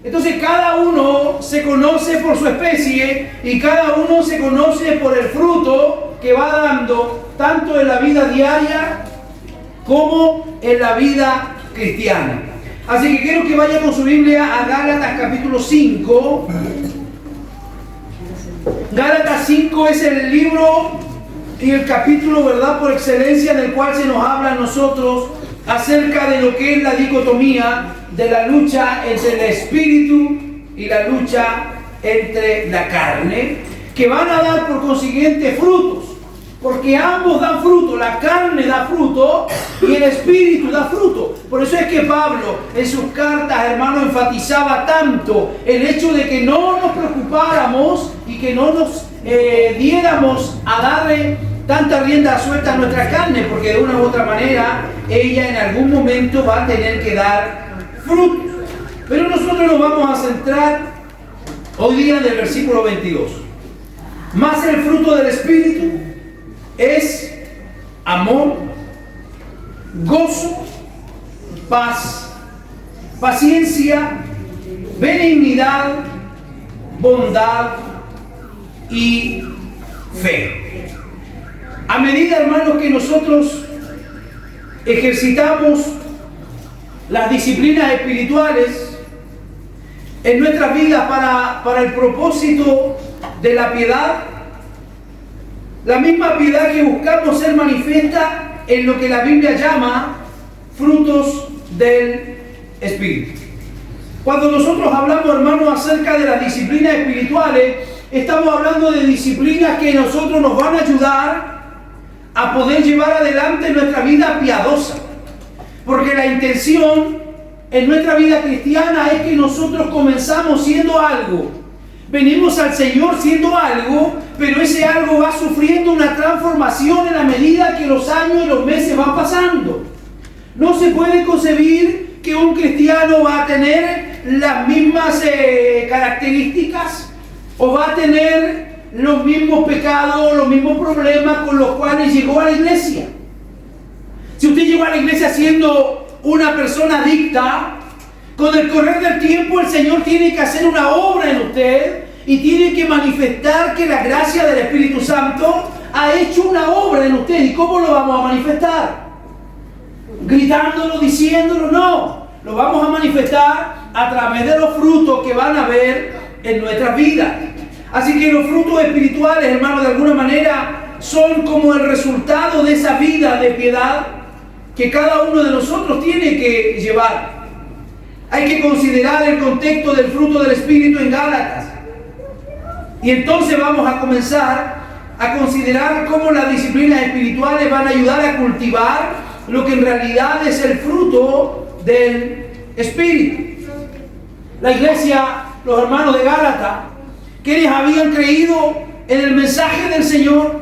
Entonces cada uno se conoce por su especie y cada uno se conoce por el fruto que va dando tanto en la vida diaria como en la vida cristiana. Así que quiero que vaya con su Biblia a Gálatas capítulo 5. Gálatas 5 es el libro y el capítulo, ¿verdad?, por excelencia, en el cual se nos habla a nosotros acerca de lo que es la dicotomía de la lucha entre el espíritu y la lucha entre la carne, que van a dar por consiguiente frutos, porque ambos dan fruto. La carne da fruto y el espíritu da fruto. Por eso es que Pablo en sus cartas, hermano, enfatizaba tanto el hecho de que no nos preocupáramos y que no nos diéramos a darle tanta rienda suelta a nuestra carne, porque de una u otra manera ella en algún momento va a tener que dar frutos. Pero nosotros nos vamos a centrar hoy día en el versículo 22. Más el fruto del Espíritu es amor, gozo, paz, paciencia, benignidad, bondad y fe. A medida, hermanos, que nosotros ejercitamos las disciplinas espirituales en nuestras vidas para el propósito de la piedad, la misma piedad que buscamos ser manifiesta en lo que la Biblia llama frutos del Espíritu. Cuando nosotros hablamos, hermanos, acerca de las disciplinas espirituales, estamos hablando de disciplinas que nosotros nos van a ayudar a poder llevar adelante nuestra vida piadosa. Porque la intención en nuestra vida cristiana es que nosotros comenzamos siendo algo. Venimos al Señor siendo algo, pero ese algo va sufriendo una transformación en la medida que los años y los meses van pasando. No se puede concebir que un cristiano va a tener las mismas características o va a tener los mismos pecados, los mismos problemas con los cuales llegó a la iglesia. Si usted llegó a la iglesia siendo una persona adicta, con el correr del tiempo el Señor tiene que hacer una obra en usted y tiene que manifestar que la gracia del Espíritu Santo ha hecho una obra en usted. ¿Y cómo lo vamos a manifestar? Gritándolo, diciéndolo, no. Lo vamos a manifestar a través de los frutos que van a haber en nuestras vidas. Así que los frutos espirituales, hermanos, de alguna manera son como el resultado de esa vida de piedad que cada uno de nosotros tiene que llevar. Hay que considerar el contexto del fruto del Espíritu en Gálatas. Y entonces vamos a comenzar a considerar cómo las disciplinas espirituales van a ayudar a cultivar lo que en realidad es el fruto del Espíritu. La iglesia, los hermanos de Gálatas, quienes habían creído en el mensaje del Señor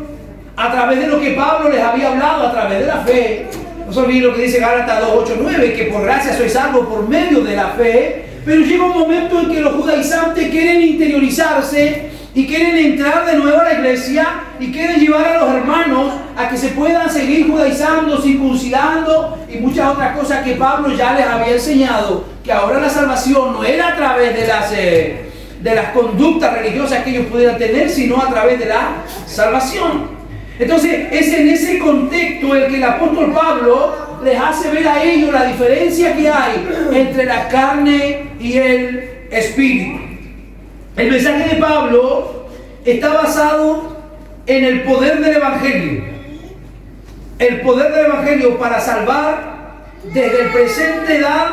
a través de lo que Pablo les había hablado, a través de la fe. No se olviden lo que dice Gálatas 2:8-9, que por gracia sois salvos por medio de la fe. Pero llega un momento en que los judaizantes quieren interiorizarse y quieren entrar de nuevo a la iglesia y quieren llevar a los hermanos a que se puedan seguir judaizando, circuncidando y muchas otras cosas que Pablo ya les había enseñado, que ahora la salvación no era a través de las conductas religiosas que ellos pudieran tener, sino a través de la salvación. Entonces es en ese contexto el que el apóstol Pablo les hace ver a ellos la diferencia que hay entre la carne y el espíritu. El mensaje de Pablo está basado en el poder del Evangelio. El poder del Evangelio para salvar desde el presente edad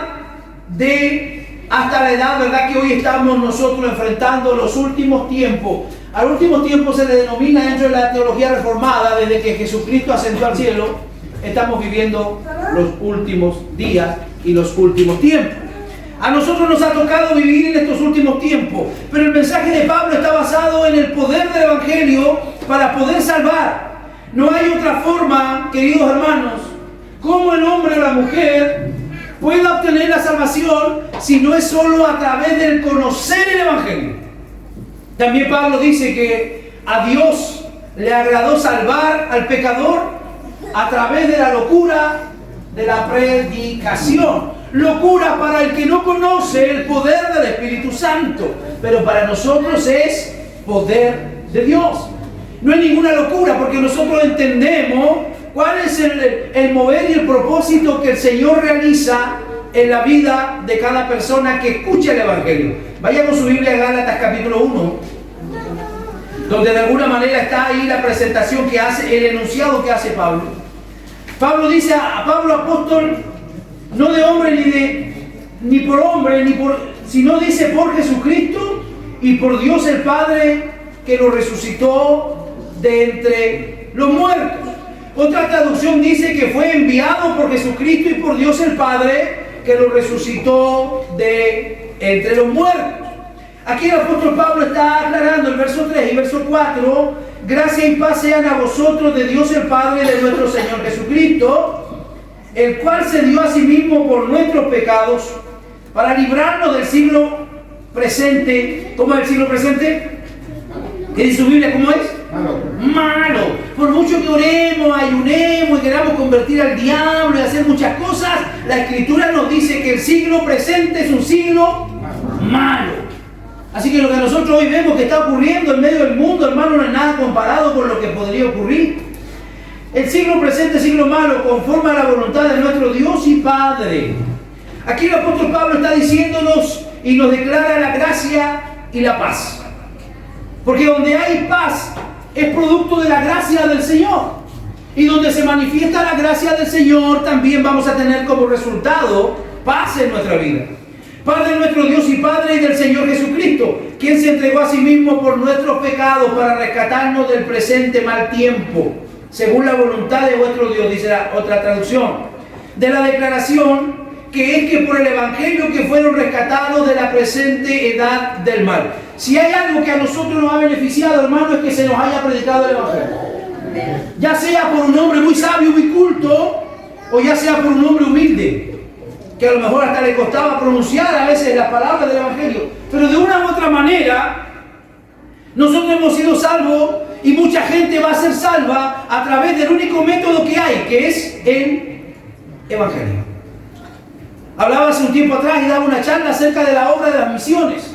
hasta la edad, ¿verdad?, que hoy estamos nosotros enfrentando los últimos tiempos. Al último tiempo se le denomina dentro de la teología reformada, desde que Jesucristo ascendió al cielo, estamos viviendo los últimos días y los últimos tiempos. A nosotros nos ha tocado vivir en estos últimos tiempos, pero el mensaje de Pablo está basado en el poder del Evangelio para poder salvar. No hay otra forma, queridos hermanos, como el hombre o la mujer pueda obtener la salvación si no es solo a través del conocer el Evangelio. También Pablo dice que a Dios le agradó salvar al pecador a través de la locura de la predicación. locura para el que no conoce el poder del Espíritu Santo, pero para nosotros es poder de Dios. No es ninguna locura porque nosotros entendemos cuál es el mover y el propósito que el Señor realiza en la vida de cada persona que escucha el Evangelio. Vaya con su Biblia a Gálatas capítulo 1, donde de alguna manera está ahí la presentación que hace, el enunciado que hace Pablo. Pablo dice a Pablo apóstol, no de hombre ni por hombre, sino dice por Jesucristo y por Dios el Padre que lo resucitó de entre los muertos. Otra traducción dice que fue enviado por Jesucristo y por Dios el Padre que lo resucitó de entre los muertos. Aquí el apóstol Pablo está aclarando el verso 3 y verso 4, gracia y paz sean a vosotros de Dios el Padre y de nuestro Señor Jesucristo, el cual se dio a sí mismo por nuestros pecados para librarnos del siglo presente. ¿Cómo es el siglo presente? ¿Qué dice su Biblia? ¿Cómo es? Malo. Por mucho que oremos, ayunemos y queramos convertir al diablo y hacer muchas cosas, la Escritura nos dice que el siglo presente es un siglo malo. Así que lo que nosotros hoy vemos que está ocurriendo en medio del mundo, hermano, no es nada comparado con lo que podría ocurrir. El siglo presente es siglo malo, conforme a la voluntad de nuestro Dios y Padre. Aquí el apóstol Pablo está diciéndonos y nos declara la gracia y la paz. Porque donde hay paz es producto de la gracia del Señor. Y donde se manifiesta la gracia del Señor también vamos a tener como resultado paz en nuestra vida. Paz de nuestro Dios y Padre y del Señor Jesucristo, quien se entregó a sí mismo por nuestros pecados para rescatarnos del presente mal tiempo, según la voluntad de vuestro Dios, dice la otra traducción. De la declaración que es que por el Evangelio que fueron rescatados de la presente edad del mal. Si hay algo que a nosotros nos ha beneficiado, hermano, es que se nos haya predicado el Evangelio. Ya sea por un hombre muy sabio, muy culto, o ya sea por un hombre humilde, que a lo mejor hasta le costaba pronunciar a veces las palabras del Evangelio. Pero de una u otra manera, nosotros hemos sido salvos y mucha gente va a ser salva a través del único método que hay, que es el Evangelio. Hablaba hace un tiempo atrás y daba una charla acerca de la obra de las misiones.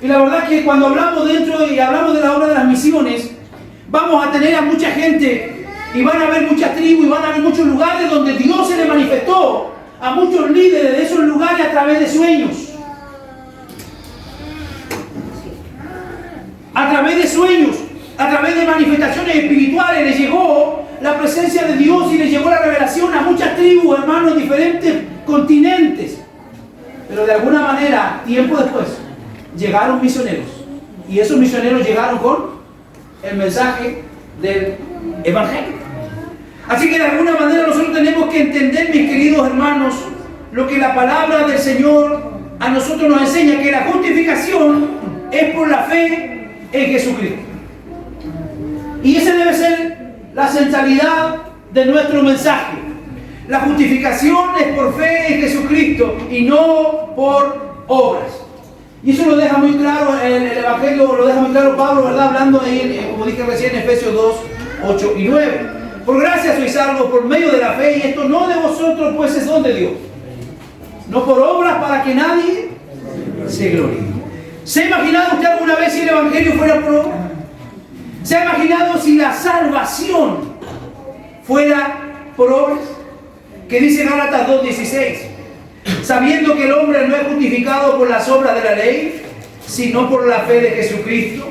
Y la verdad es que cuando hablamos de la obra de las misiones, vamos a tener a mucha gente y van a haber muchas tribus y van a haber muchos lugares donde Dios se le manifestó a muchos líderes de esos lugares a través de sueños. A través de sueños, a través de manifestaciones espirituales les llegó la presencia de Dios y les llegó la revelación a muchas tribus, hermanos, en diferentes continentes. Pero de alguna manera, tiempo después, llegaron misioneros. Y esos misioneros llegaron con el mensaje del Evangelio. Así que de alguna manera nosotros tenemos que entender, mis queridos hermanos, lo que la palabra del Señor a nosotros nos enseña, que la justificación es por la fe en Jesucristo. Y esa debe ser la centralidad de nuestro mensaje. La justificación es por fe en Jesucristo y no por obras. Y eso lo deja muy claro, el Evangelio lo deja muy claro Pablo, ¿verdad? Hablando ahí, como dije recién, en Efesios 2, 8 y 9. Por gracia sois salvos por medio de la fe, y esto no de vosotros, pues es don de Dios. No por obras para que nadie se gloríe. ¿Se ha imaginado usted alguna vez si el Evangelio fuera por obras? ¿Se ha imaginado si la salvación fuera por obras? Que dice Gálatas 2:16, sabiendo que el hombre no es justificado por las obras de la ley, sino por la fe de Jesucristo.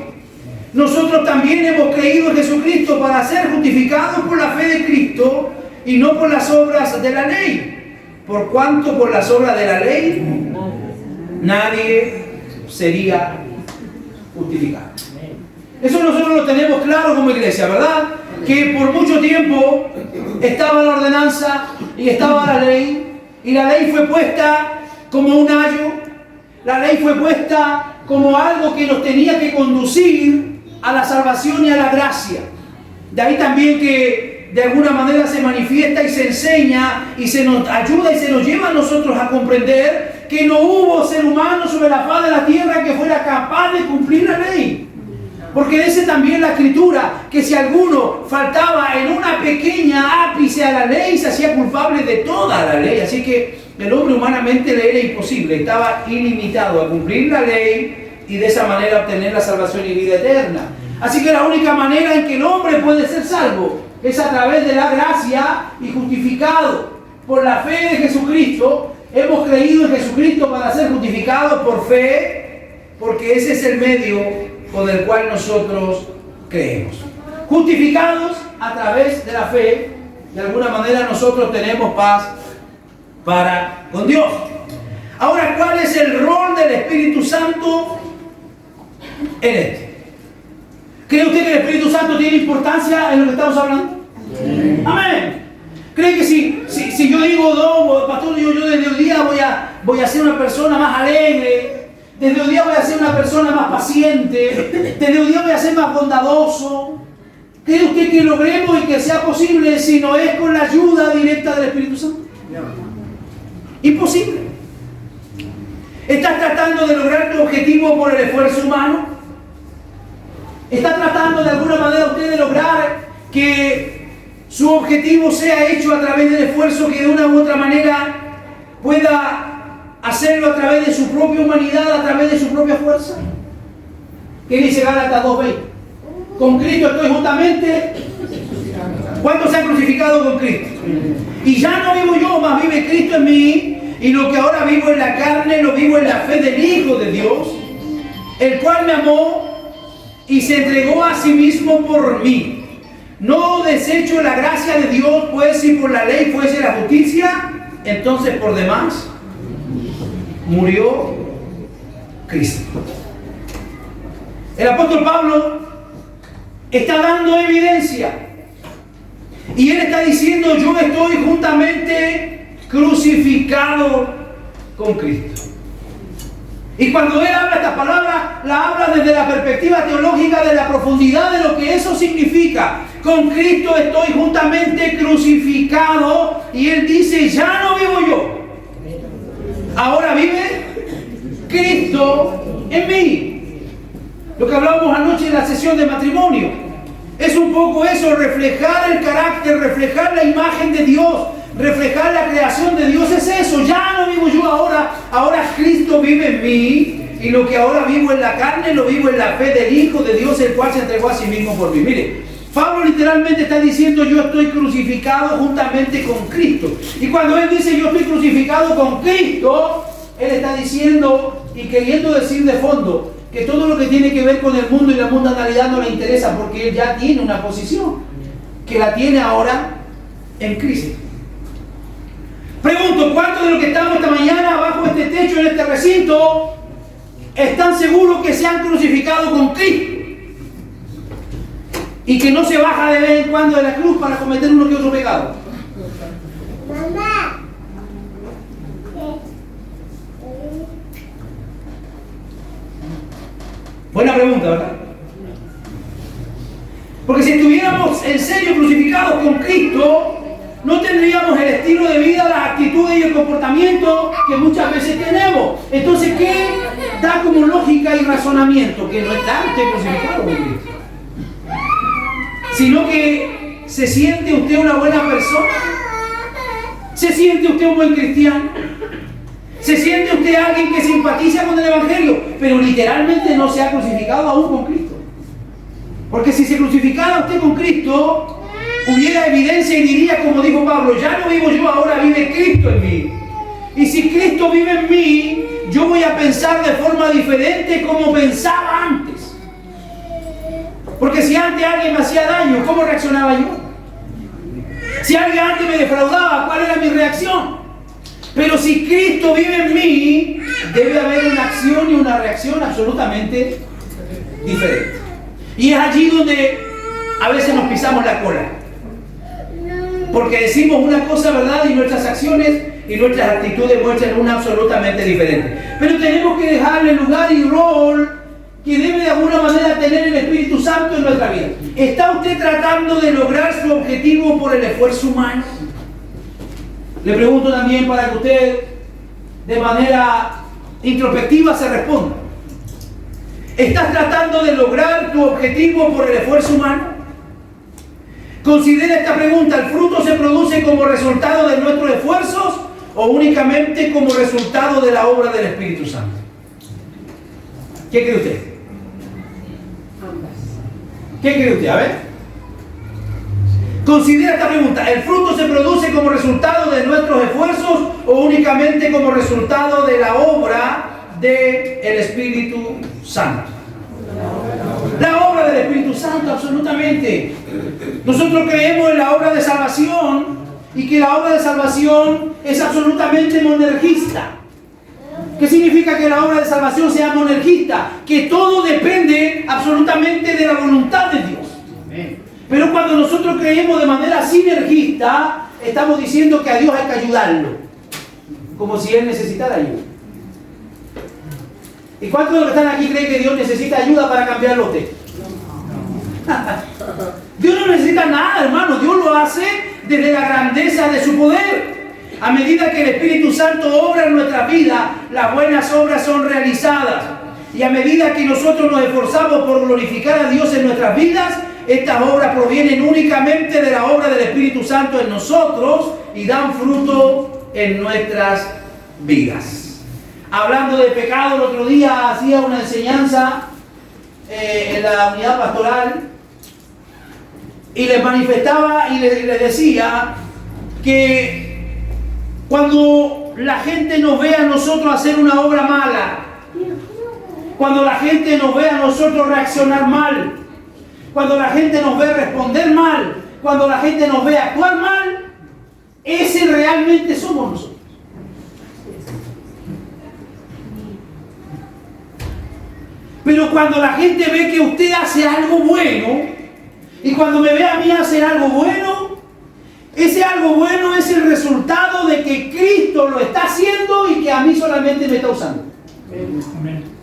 Nosotros también hemos creído en Jesucristo para ser justificados por la fe de Cristo y no por las obras de la ley. Por cuanto por las obras de la ley nadie sería justificado. Eso nosotros lo tenemos claro como iglesia, ¿verdad? Que por mucho tiempo estaba la ordenanza y estaba la ley, y la ley fue puesta como un ayo, la ley fue puesta como algo que nos tenía que conducir a la salvación y a la gracia. De ahí también que de alguna manera se manifiesta y se enseña y se nos ayuda y se nos lleva a nosotros a comprender que no hubo ser humano sobre la faz de la tierra que fuera capaz de cumplir la ley. Porque dice también la Escritura que si alguno faltaba en una pequeña ápice a la ley, se hacía culpable de toda la ley. Así que el hombre humanamente le era imposible, estaba ilimitado a cumplir la ley y de esa manera obtener la salvación y vida eterna. Así que la única manera en que el hombre puede ser salvo es a través de la gracia y justificado por la fe de Jesucristo. Hemos creído en Jesucristo para ser justificados por fe, porque ese es el medio con el cual nosotros creemos. Justificados a través de la fe, de alguna manera nosotros tenemos paz para con Dios. Ahora, ¿cuál es el rol del Espíritu Santo en esto? ¿Cree usted que el Espíritu Santo tiene importancia en lo que estamos hablando? Sí. Amén. ¿Cree que si yo digo, no, pastor, yo desde hoy día voy a ser una persona más alegre, desde hoy día voy a ser una persona más paciente, desde hoy día voy a ser más bondadoso? ¿Cree usted que logremos y que sea posible si no es con la ayuda directa del Espíritu Santo? Imposible. ¿Estás tratando de lograr tu objetivo por el esfuerzo humano? ¿Está tratando de alguna manera usted de lograr que su objetivo sea hecho a través del esfuerzo, que de una u otra manera pueda hacerlo a través de su propia humanidad, a través de su propia fuerza? ¿Qué dice Gálatas 2:20? Con Cristo estoy juntamente. ¿Cuántos se han crucificado con Cristo? Y ya no vivo yo, más vive Cristo en mí. Y lo que ahora vivo en la carne, lo vivo en la fe del Hijo de Dios, el cual me amó y se entregó a sí mismo por mí. No desecho la gracia de Dios, pues si por la ley fuese la justicia, entonces por demás murió Cristo. El apóstol Pablo está dando evidencia y él está diciendo: yo estoy juntamente crucificado con Cristo. Y cuando él habla esta palabra, la habla desde la perspectiva teológica de la profundidad de lo que eso significa. Con Cristo estoy juntamente crucificado, y él dice: ya no vivo yo, ahora vive Cristo en mí. Lo que hablábamos anoche en la sesión de matrimonio es un poco eso, reflejar el carácter, reflejar la imagen de Dios, reflejar la creación de Dios. Es eso: ya no vivo yo ahora Cristo vive en mí, y lo que ahora vivo en la carne lo vivo en la fe del Hijo de Dios, el cual se entregó a sí mismo por mí. Mire, Pablo literalmente está diciendo: yo estoy crucificado juntamente con Cristo. Y cuando él dice yo estoy crucificado con Cristo, él está diciendo y queriendo decir de fondo que todo lo que tiene que ver con el mundo y la mundanalidad no le interesa, porque él ya tiene una posición, que la tiene ahora en Cristo. Pregunto: ¿cuántos de los que estamos esta mañana bajo este techo, en este recinto, están seguros que se han crucificado con Cristo y que no se baja de vez en cuando de la cruz para cometer uno que otro pecado? Buena pregunta, ¿verdad? Porque si estuviéramos en serio crucificados con Cristo, no tendríamos el estilo de vida, las actitudes y el comportamiento que muchas veces tenemos. Entonces, ¿qué da como lógica y razonamiento? Que no está usted crucificado con Cristo, sino que se siente usted una buena persona, se siente usted un buen cristiano, se siente usted alguien que simpatiza con el Evangelio, pero literalmente no se ha crucificado aún con Cristo. Porque si se crucificara usted con Cristo, hubiera evidencia y diría, como dijo Pablo: ya no vivo yo, ahora vive Cristo en mí. Y si Cristo vive en mí, yo voy a pensar de forma diferente como pensaba antes. Porque si antes alguien me hacía daño, ¿cómo reaccionaba yo? Si alguien antes me defraudaba, ¿cuál era mi reacción? Pero si Cristo vive en mí, debe haber una acción y una reacción absolutamente diferente. Y es allí donde a veces nos pisamos la cola, porque decimos una cosa, ¿verdad?, y nuestras acciones y nuestras actitudes muestran una absolutamente diferente. Pero tenemos que dejarle el lugar y rol que debe de alguna manera tener el Espíritu Santo en nuestra vida. ¿Está usted tratando de lograr su objetivo por el esfuerzo humano? Le pregunto también para que usted de manera introspectiva se responda. ¿Estás tratando de lograr tu objetivo por el esfuerzo humano? Considera esta pregunta: ¿el fruto se produce como resultado de nuestros esfuerzos o únicamente como resultado de la obra del Espíritu Santo? ¿Qué cree usted? ¿Qué cree usted? A ver. Considera esta pregunta. ¿El fruto se produce como resultado de nuestros esfuerzos o únicamente como resultado de la obra del Espíritu Santo? La obra del Espíritu Santo, absolutamente. Nosotros creemos en la obra de salvación y que la obra de salvación es absolutamente monergista. ¿Qué significa que la obra de salvación sea monergista? Que todo depende absolutamente de la voluntad de Dios. Pero cuando nosotros creemos de manera sinergista, estamos diciendo que a Dios hay que ayudarlo, como si Él necesitara ayuda. ¿Y cuántos de los que están aquí creen que Dios necesita ayuda para cambiarlo a usted? Dios no necesita nada, hermano. Dios lo hace desde la grandeza de su poder. A medida que el Espíritu Santo obra en nuestra vida, las buenas obras son realizadas. Y a medida que nosotros nos esforzamos por glorificar a Dios en nuestras vidas, estas obras provienen únicamente de la obra del Espíritu Santo en nosotros y dan fruto en nuestras vidas. Hablando de pecado, el otro día hacía una enseñanza en la unidad pastoral y les manifestaba y les decía que cuando la gente nos ve a nosotros hacer una obra mala, cuando la gente nos ve a nosotros reaccionar mal, cuando la gente nos ve responder mal, cuando la gente nos ve actuar mal, ese realmente somos nosotros. Pero cuando la gente ve que usted hace algo bueno, y cuando me ve a mí hacer algo bueno, ese algo bueno es el resultado de que Cristo lo está haciendo y que a mí solamente me está usando.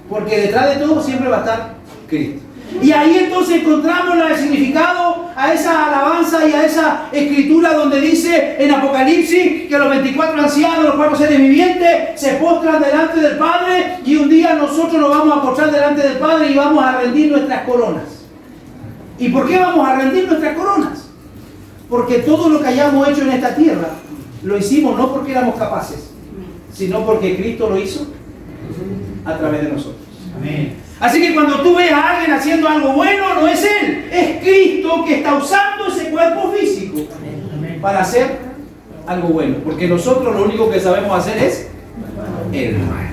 Porque detrás de todo siempre va a estar Cristo. Y ahí entonces encontramos el significado a esa alabanza y a esa escritura donde dice en Apocalipsis que los 24 ancianos, los 4 seres vivientes, se postran delante del Padre y un día nosotros nos vamos a postrar delante del Padre y vamos a rendir nuestras coronas. ¿Y por qué vamos a rendir nuestras coronas? Porque todo lo que hayamos hecho en esta tierra lo hicimos no porque éramos capaces, sino porque Cristo lo hizo a través de nosotros. Amén. Así que cuando tú ves a alguien haciendo algo bueno, no es Él, es Cristo que está usando ese cuerpo físico para hacer algo bueno. Porque nosotros lo único que sabemos hacer es el mal.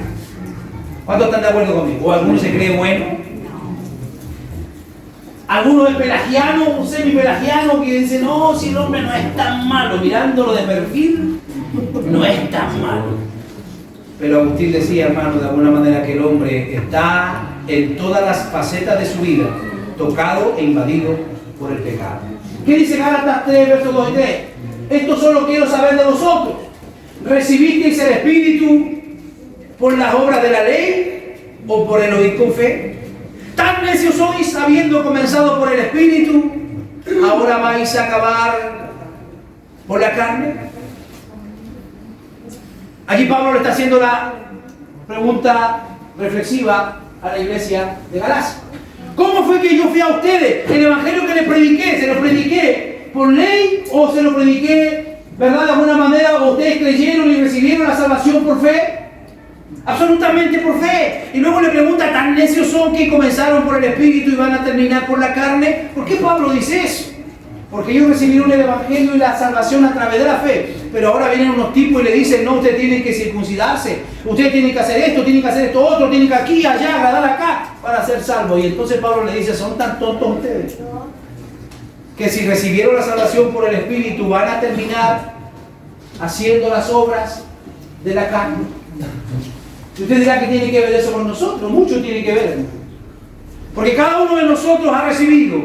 ¿Cuántos están de acuerdo conmigo? ¿O alguno se cree bueno? Alguno es pelagiano, semi-pelagiano, que dice, no, si el hombre no es tan malo, mirándolo de perfil, no es tan malo. Pero Agustín decía, hermano, de alguna manera que el hombre está en todas las facetas de su vida, tocado e invadido por el pecado. ¿Qué dice Gálatas 3, versos 2 y 3? Esto solo quiero saber de vosotros. ¿Recibisteis el Espíritu por las obras de la ley o por el oír con fe? ¿Tan necios sois, habiendo comenzado por el Espíritu, ahora vais a acabar por la carne? Allí Pablo le está haciendo la pregunta reflexiva a la iglesia de Galacia. ¿Cómo fue que yo fui a ustedes? El evangelio que les prediqué, ¿se lo prediqué por ley o se lo prediqué, verdad, de alguna manera, o ustedes creyeron y recibieron la salvación por fe? Absolutamente por fe. Y luego le pregunta, ¿tan necios son que comenzaron por el Espíritu y van a terminar por la carne? ¿Por qué Pablo dice eso? Porque ellos recibieron el evangelio y la salvación a través de la fe. Pero ahora vienen unos tipos y le dicen, no, ustedes tienen que circuncidarse, ustedes tienen que hacer esto, tienen que hacer esto otro, tienen que aquí, allá, agradar acá para ser salvos. Y entonces Pablo le dice, son tan tontos ustedes que si recibieron la salvación por el Espíritu van a terminar haciendo las obras de la carne. Y usted dirá que tiene que ver eso con nosotros. Mucho tiene que ver. Porque cada uno de nosotros ha recibido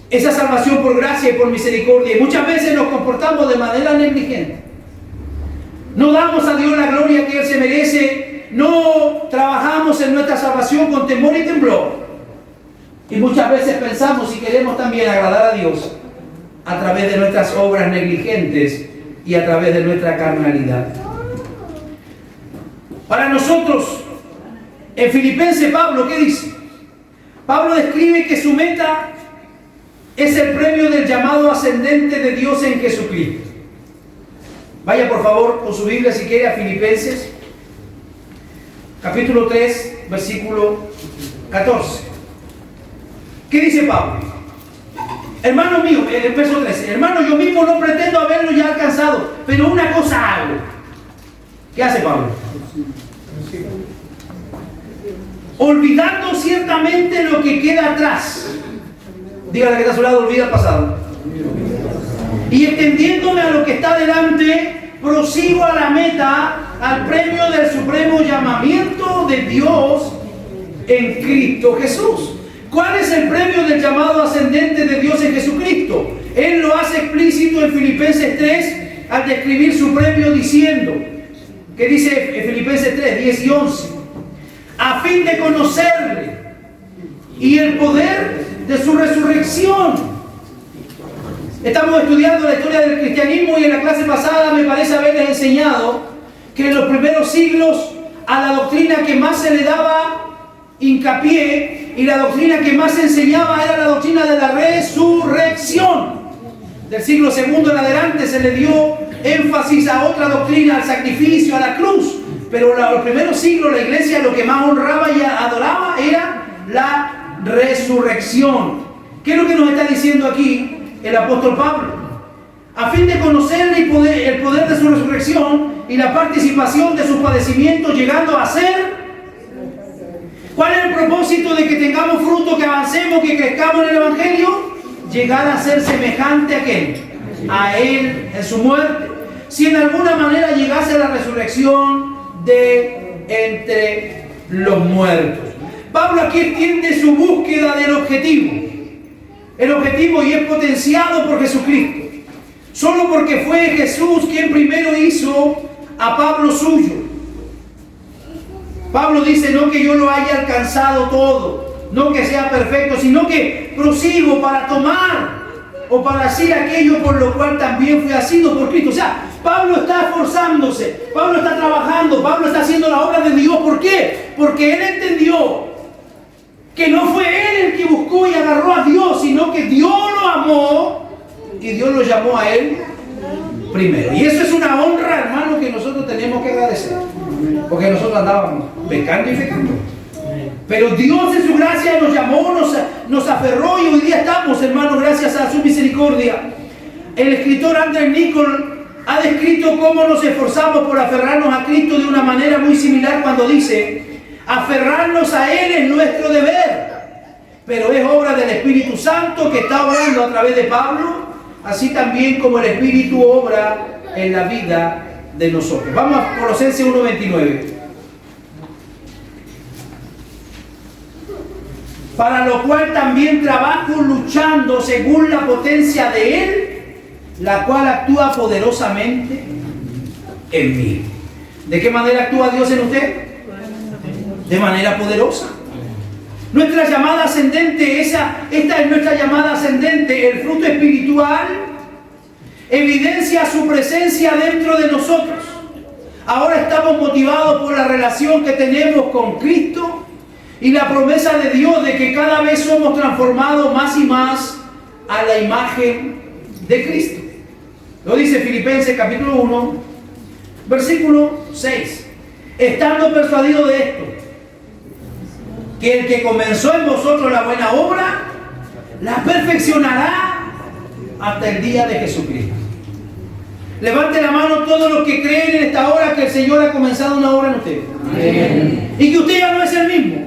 esa salvación por gracia y por misericordia. Y muchas veces nos comportamos de manera negligente. No damos a Dios la gloria que Él se merece. No trabajamos en nuestra salvación con temor y temblor. Y muchas veces pensamos y queremos también agradar a Dios a través de nuestras obras negligentes y a través de nuestra carnalidad. Para nosotros, en Filipenses, Pablo, ¿qué dice? Pablo describe que su meta es el premio del llamado ascendente de Dios en Jesucristo. Vaya por favor con su Biblia si quiere a Filipenses, capítulo 3, versículo 14. ¿Qué dice Pablo? Hermano mío, en el verso 13, hermano, yo mismo no pretendo haberlo ya alcanzado, pero una cosa hago. ¿Qué hace Pablo? Olvidando ciertamente lo que queda atrás. Dígale que está a su lado, olvida el pasado. Y extendiéndome a lo que está delante, prosigo a la meta, al premio del supremo llamamiento de Dios en Cristo Jesús. ¿Cuál es el premio del llamado ascendente de Dios en Jesucristo? Él lo hace explícito en Filipenses 3 al describir su premio diciendo, ¿qué dice en Filipenses 3, 10 y 11? A fin de conocerle y el poder de su resurrección. Estamos estudiando la historia del cristianismo y en la clase pasada me parece haberles enseñado que en los primeros siglos a la doctrina que más se le daba hincapié y la doctrina que más se enseñaba era la doctrina de la resurrección. Del siglo II en adelante se le dio énfasis a otra doctrina, al sacrificio, a la cruz. Pero en los primeros siglos la iglesia lo que más honraba y adoraba era la resurrección. ¿Qué es lo que nos está diciendo aquí el apóstol Pablo? A fin de conocerle el poder de su resurrección y la participación de sus padecimientos, llegando a ser... ¿Cuál es el propósito de que tengamos fruto, que avancemos, que crezcamos en el Evangelio? Llegar a ser semejante a ¿quién? A Él en su muerte. Si en alguna manera llegase a la resurrección de entre los muertos. Pablo aquí extiende su búsqueda del objetivo. El objetivo y es potenciado por Jesucristo. Solo porque fue Jesús quien primero hizo a Pablo suyo. Pablo dice, no que yo lo haya alcanzado todo, no que sea perfecto, sino que prosigo para tomar o para hacer aquello por lo cual también fui asido por Cristo. O sea, Pablo está esforzándose, Pablo está trabajando, Pablo está haciendo la obra de Dios. ¿Por qué? Porque él entendió que no fue él el que buscó y agarró a Dios, sino que Dios lo amó y Dios lo llamó a él primero. Y eso es una honra, hermano, que nosotros tenemos que agradecer. Porque nosotros andábamos pecando y pecando. Pero Dios en su gracia nos llamó, nos aferró y hoy día estamos, hermanos, gracias a su misericordia. El escritor Andrés Nichol ha descrito cómo nos esforzamos por aferrarnos a Cristo de una manera muy similar cuando dice, aferrarnos a Él es nuestro deber, pero es obra del Espíritu Santo que está obrando a través de Pablo, así también como el Espíritu obra en la vida de nosotros. Vamos a Colosenses 1:29. Para lo cual también trabajo luchando según la potencia de Él, la cual actúa poderosamente en mí. ¿De qué manera actúa Dios en usted? De manera poderosa. Nuestra llamada ascendente, esta es nuestra llamada ascendente, el fruto espiritual evidencia su presencia dentro de nosotros. Ahora estamos motivados por la relación que tenemos con Cristo y la promesa de Dios de que cada vez somos transformados más y más a la imagen de Cristo. Lo dice Filipenses capítulo 1, versículo 6. Estando persuadido de esto, que el que comenzó en vosotros la buena obra, la perfeccionará hasta el día de Jesucristo. Levante la mano todos los que creen en esta hora que el Señor ha comenzado una obra en usted. Amén. Y que usted ya no es el mismo.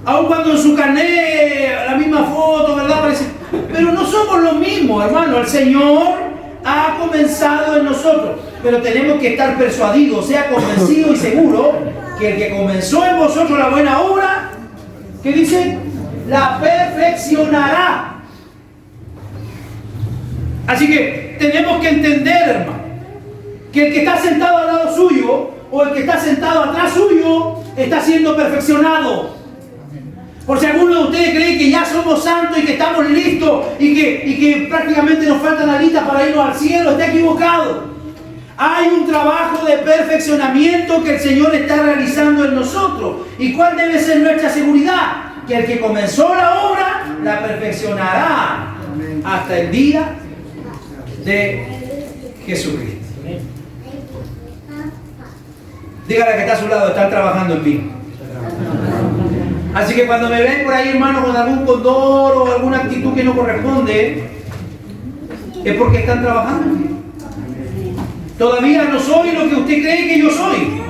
Aun cuando en su carnet, la misma foto, ¿verdad? Parece, pero no somos los mismos, hermano. El Señor ha comenzado en nosotros. Pero tenemos que estar persuadidos, o sea, convencidos y seguros que el que comenzó en vosotros la buena obra, ¿qué dice? La perfeccionará. Así que tenemos que entender, hermano, que el que está sentado al lado suyo o el que está sentado atrás suyo está siendo perfeccionado. Por si alguno de ustedes cree que ya somos santos y que estamos listos y que prácticamente nos faltan alitas para irnos al cielo, está equivocado. Hay un trabajo de perfeccionamiento que el Señor está realizando en nosotros. ¿Y cuál debe ser nuestra seguridad? Que el que comenzó la obra la perfeccionará hasta el día de Jesucristo. Dígale que está a su lado, están trabajando en mí. Así que cuando me ven por ahí, hermano, con algún condor o alguna actitud que no corresponde, es porque están trabajando en mí. Todavía no soy lo que usted cree que yo soy,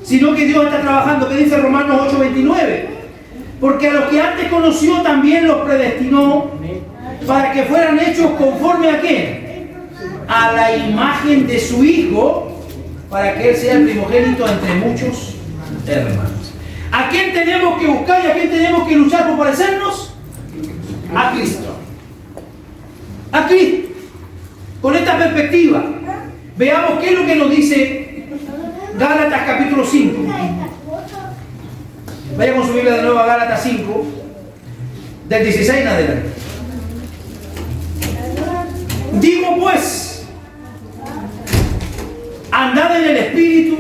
sino que Dios está trabajando. ¿Qué dice Romanos 8:29? Porque a los que antes conoció también los predestinó para que fueran hechos conforme a ¿qué? A la imagen de su Hijo, para que Él sea el primogénito entre muchos hermanos. ¿A quién tenemos que buscar y a quién tenemos que luchar por parecernos? A Cristo. A Cristo. Con esta perspectiva, veamos qué es lo que nos dice Gálatas capítulo 5. Vaya con su Biblia de nuevo a Gálatas 5, del 16 en adelante. Digo pues, andad en el Espíritu.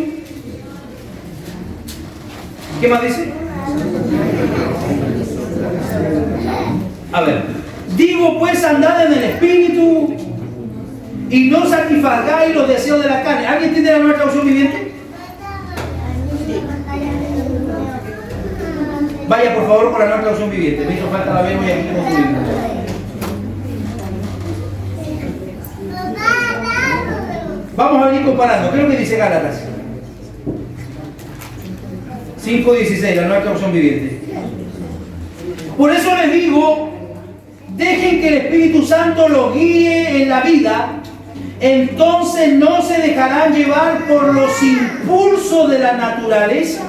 ¿Qué más dice? A ver. Digo pues, andad en el Espíritu y no satisfagáis los deseos de la carne. ¿Alguien tiene la nueva traducción viviente? Vaya por favor con la nueva traducción viviente. Me hizo falta la vemos y aquí tengo su Biblia. Vamos a venir comparando. ¿Qué es lo que dice Gálatas? 5:16, la nueva traducción viviente. Por eso les digo, dejen que el Espíritu Santo los guíe en la vida, entonces no se dejarán llevar por los impulsos de la naturaleza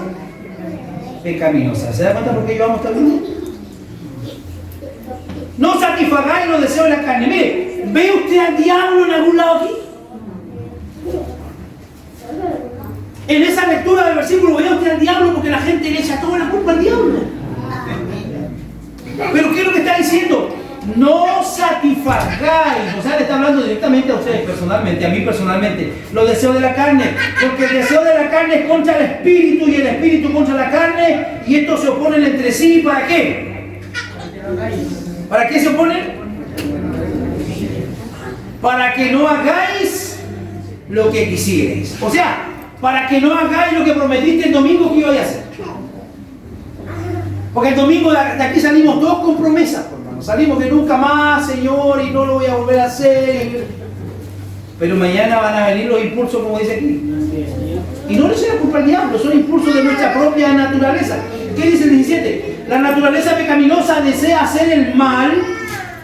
pecaminosa. ¿Se da cuenta por qué llevamos esta vida? No satisfagáis los deseos de la carne. Mire, ¿ve usted al diablo en algún lado aquí? En esa lectura del versículo, ¿ve usted al diablo? Porque la gente le echa toda la culpa al diablo. Pero ¿qué es lo que está diciendo? No satisfagáis, o sea, le está hablando directamente a ustedes personalmente, a mí personalmente, los deseos de la carne, porque el deseo de la carne es contra el espíritu y el espíritu contra la carne, y estos se oponen entre sí. ¿Para qué? ¿Para qué se oponen? Para que no hagáis lo que quisierais. O sea, para que no hagáis lo que prometiste el domingo que iba a hacer. Porque el domingo de aquí salimos todos con promesas, hermano. Salimos que nunca más, Señor, y no lo voy a volver a hacer. Pero mañana van a venir los impulsos, como dice aquí. Y no les echa culpa al diablo, son impulsos de nuestra propia naturaleza. ¿Qué dice el 17? La naturaleza pecaminosa desea hacer el mal,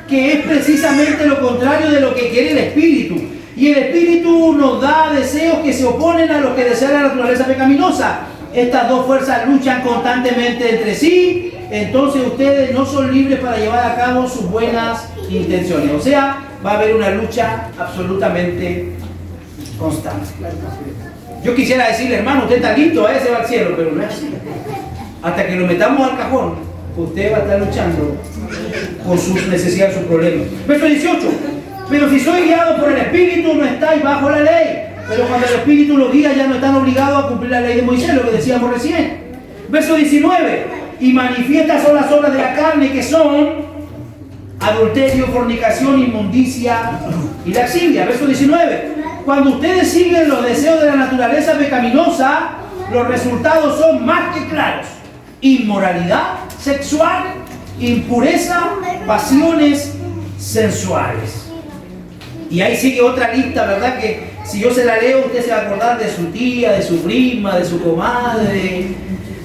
que es precisamente lo contrario de lo que quiere el espíritu. Y el espíritu nos da deseos que se oponen a los que desea la naturaleza pecaminosa. Estas dos fuerzas luchan constantemente entre sí, entonces ustedes no son libres para llevar a cabo sus buenas intenciones. O sea, va a haber una lucha absolutamente constante. Yo quisiera decirle, hermano, usted está listo, se va al cielo, pero no es así. Hasta que lo metamos al cajón, usted va a estar luchando con sus necesidades, sus problemas. Verso 18. Pero si sois guiados por el Espíritu, no estáis bajo la ley. Pero cuando el Espíritu los guía, ya no están obligados a cumplir la ley de Moisés, lo que decíamos recién. Verso 19. Y manifiestas son las obras de la carne, que son adulterio, fornicación, inmundicia y lascivia. Verso 19. Cuando ustedes siguen los deseos de la naturaleza pecaminosa, los resultados son más que claros: inmoralidad sexual, impureza, pasiones sensuales. Y ahí sigue otra lista, ¿verdad? Que si yo se la leo, usted se va a acordar de su tía, de su prima, de su comadre,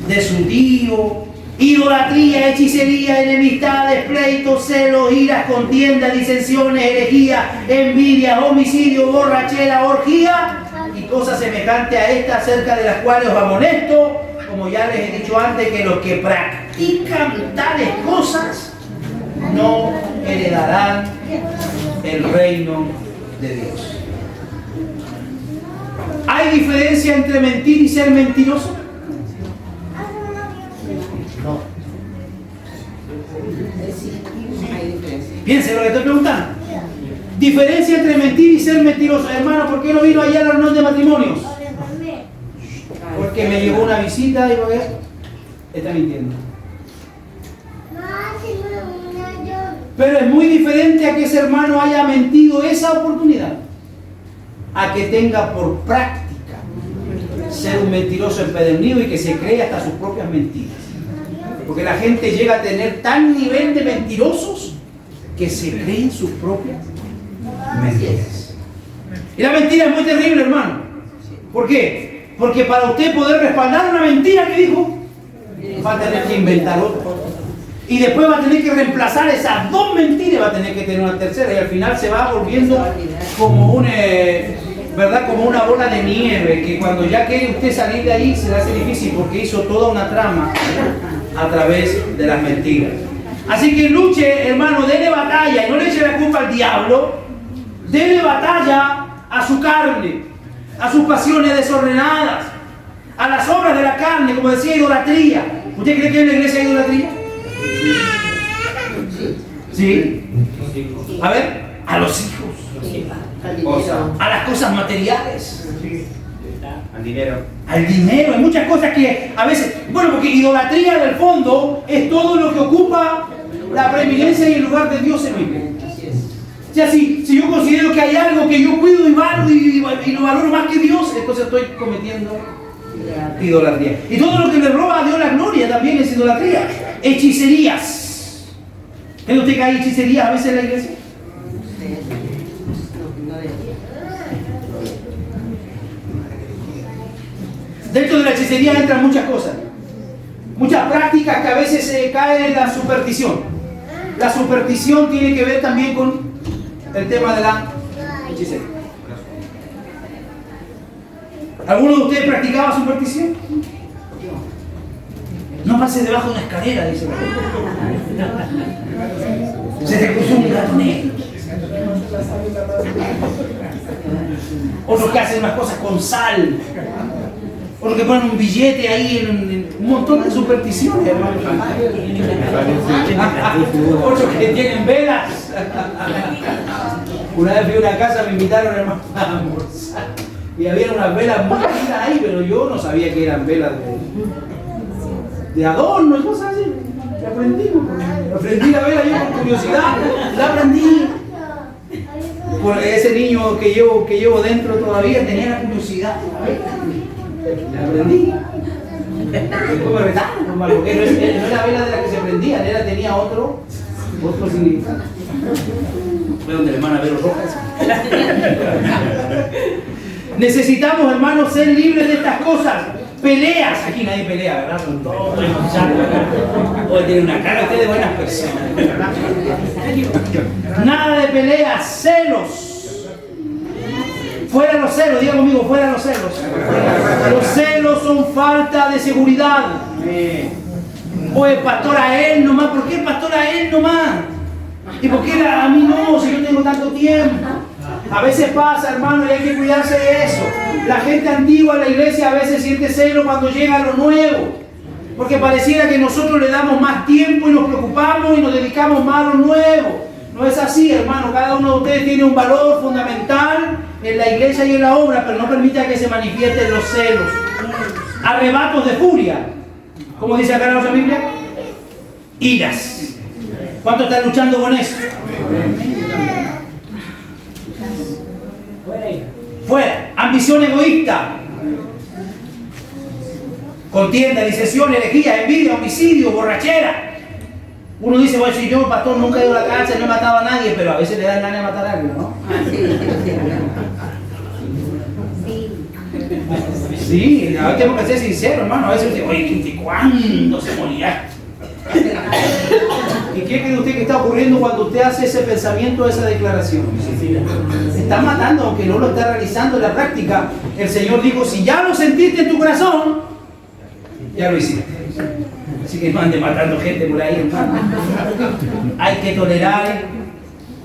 de su tío. Idolatría, hechicería, enemistades, pleitos, celos, iras, contiendas, disensiones, herejía, envidia, homicidio, borrachera, orgía y cosas semejantes a estas, acerca de las cuales os amonesto, como ya les he dicho antes, que los que practican tales cosas no heredarán el reino de Dios. ¿Hay diferencia entre mentir y ser mentiroso? No. Piense lo que estoy preguntando. Diferencia entre mentir y ser mentiroso. Hermano, ¿por qué no vino allá a la reunión de matrimonios? Porque me llegó una visita y porque está mintiendo. Pero es muy diferente a que ese hermano haya mentido esa oportunidad, a que tenga por práctica ser un mentiroso empedernido y que se cree hasta sus propias mentiras. Porque la gente llega a tener tal nivel de mentirosos que se creen sus propias mentiras. Y la mentira es muy terrible, hermano. ¿Por qué? Porque para usted poder respaldar una mentira que dijo, va a tener que inventar otra. Y después va a tener que reemplazar esas dos mentiras, va a tener que tener una tercera. Y al final se va volviendo como ¿verdad? Como una bola de nieve, que cuando ya quiere usted salir de ahí se le hace difícil porque hizo toda una trama a través de las mentiras. Así que luche, hermano, dele batalla y no le eche la culpa al diablo. Dele batalla a su carne, a sus pasiones desordenadas, a las obras de la carne, como decía, idolatría. ¿Usted cree que en la iglesia hay idolatría? ¿Sí? A ver, a los hijos. A las cosas materiales, al dinero. Al dinero, hay muchas cosas que a veces, bueno, porque idolatría del fondo es todo lo que ocupa la preeminencia y el lugar de Dios en mi vida. O sea, si yo considero que hay algo que yo cuido y valoro y lo valoro más que Dios, entonces estoy cometiendo idolatría. Y todo lo que le roba a Dios la gloria también es idolatría. Hechicerías. ¿Cree usted que hay hechicerías a veces en la iglesia? Dentro de la hechicería entran muchas cosas, muchas prácticas que a veces se cae en la superstición. La superstición tiene que ver también con el tema de la hechicería. ¿Alguno de ustedes practicaba superstición? No pase debajo de una escalera, dice la gente. Se te cruzó un gato negro. Otros que hacen unas cosas con sal. Otros que ponen un billete ahí en un montón de supersticiones, hermano. Otros que tienen velas. Una vez fui a una casa, me invitaron, hermano, a almorzar. Y había unas velas muy lindas ahí, pero yo no sabía que eran velas de adorno y cosas así. Y aprendí la vela yo con curiosidad. La aprendí. Por ese niño que llevo dentro todavía tenía la curiosidad. La aprendí. Después me retaron, porque no era la vela de la que se prendía, tenía otro significado. Fue donde la hermana Vero Rojas. Necesitamos, hermanos, ser libres de estas cosas. Peleas. Aquí nadie pelea, ¿verdad? Son todos o tienen una cara usted de buenas personas. Nada de peleas, celos. Fuera los celos, diga conmigo, fuera los celos. Los celos son falta de seguridad. O el pastor a él nomás, ¿por qué el pastor a él nomás? ¿Y por qué a mí no, si yo tengo tanto tiempo? A veces pasa, hermano, y hay que cuidarse de eso. La gente antigua en la iglesia a veces siente celo cuando llega lo nuevo. Porque pareciera que nosotros le damos más tiempo y nos preocupamos y nos dedicamos más a lo nuevo. No es así, hermano. Cada uno de ustedes tiene un valor fundamental en la iglesia y en la obra, pero no permita que se manifiesten los celos. Arrebatos de furia. ¿Cómo dice acá en la Biblia? Iras. ¿Cuánto están luchando con eso? Fuera. Ambición egoísta. Contienda, disesión, herejía, envidia, homicidio, borrachera. Uno dice, bueno, si yo, pastor, nunca he ido a la cárcel, no he matado a nadie, pero a veces le dan ganas de matar a alguien, ¿no? Sí, a veces tenemos que ser sinceros, hermano. A veces dice, oye, ¿cuándo se morirá? ¿Y qué cree usted que está ocurriendo cuando usted hace ese pensamiento, esa declaración? Está matando, aunque no lo está realizando en la práctica. El Señor dijo, si ya lo sentiste en tu corazón, ya lo hiciste. Así que no ande matando gente por ahí, hermano. Hay que tolerar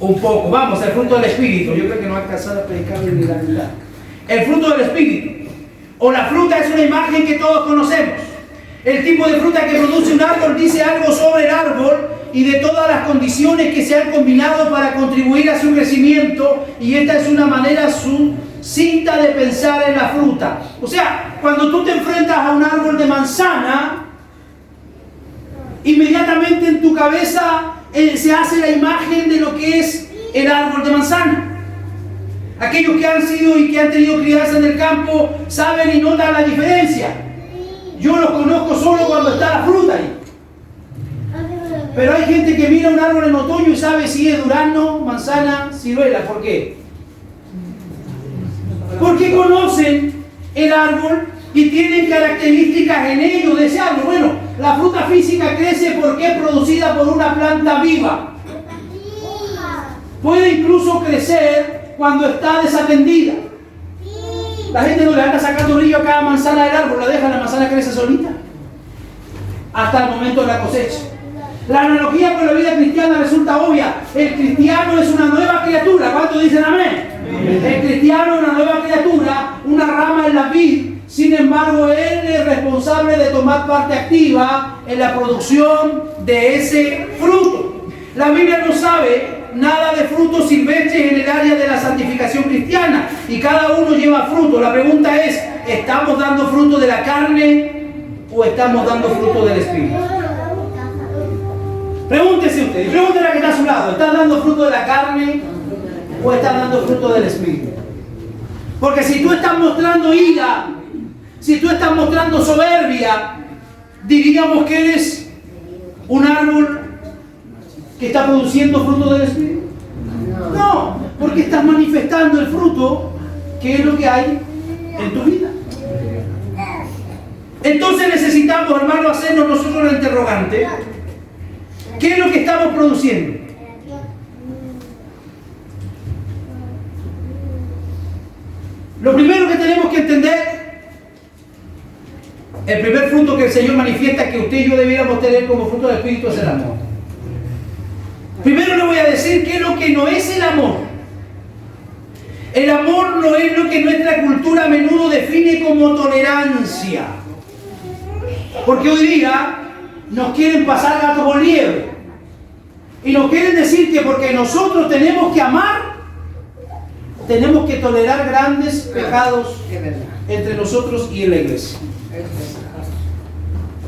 un poco. Vamos, el fruto del Espíritu. Yo creo que no va a alcanzar a predicar ni la mitad. El fruto del Espíritu. O la fruta es una imagen que todos conocemos. El tipo de fruta que produce un árbol dice algo sobre el árbol y de todas las condiciones que se han combinado para contribuir a su crecimiento. Y esta es una manera sucinta de pensar en la fruta. O sea, cuando tú te enfrentas a un árbol de manzana, inmediatamente en tu cabeza se hace la imagen de lo que es el árbol de manzana. Aquellos que han sido y que han tenido crianza en el campo saben y notan la diferencia. Yo los conozco solo cuando está la fruta ahí. Pero hay gente que mira un árbol en otoño y sabe si es durazno, manzana, ciruela. ¿Por qué? Porque conocen el árbol y tienen características en ellos de ese árbol. Bueno, la fruta física crece porque es producida por una planta viva. Puede incluso crecer cuando está desatendida. La gente no le anda sacando brillo a cada manzana del árbol, la deja, la manzana crece solita hasta el momento de la cosecha. La analogía con la vida cristiana resulta obvia. El cristiano es una nueva criatura. ¿Cuántos dicen amén? El cristiano es una nueva criatura, una rama en la vid. Sin embargo, él es responsable de tomar parte activa en la producción de ese fruto. La Biblia no sabe nada de frutos silvestres en el área de la santificación cristiana, y cada uno lleva fruto. La pregunta es, ¿estamos dando fruto de la carne o estamos dando fruto del Espíritu? Pregúntese usted, y pregúntele a que está a su lado, ¿estás dando fruto de la carne o estás dando fruto del Espíritu? Porque si tú estás mostrando ira, si tú estás mostrando soberbia, diríamos que eres un árbol que está produciendo fruto del Espíritu. No, porque estás manifestando el fruto que es lo que hay en tu vida. Entonces necesitamos, hermano, hacernos nosotros el interrogante. ¿Qué es lo que estamos produciendo? Lo primero que tenemos que entender, el primer fruto que el Señor manifiesta que usted y yo debiéramos tener como fruto del Espíritu es el amor. Primero le voy a decir qué es lo que no es el amor. El amor no es lo que nuestra cultura a menudo define como tolerancia. Porque hoy día nos quieren pasar gato por liebre. Y nos quieren decir que porque nosotros tenemos que amar, tenemos que tolerar grandes pecados entre nosotros y en la iglesia.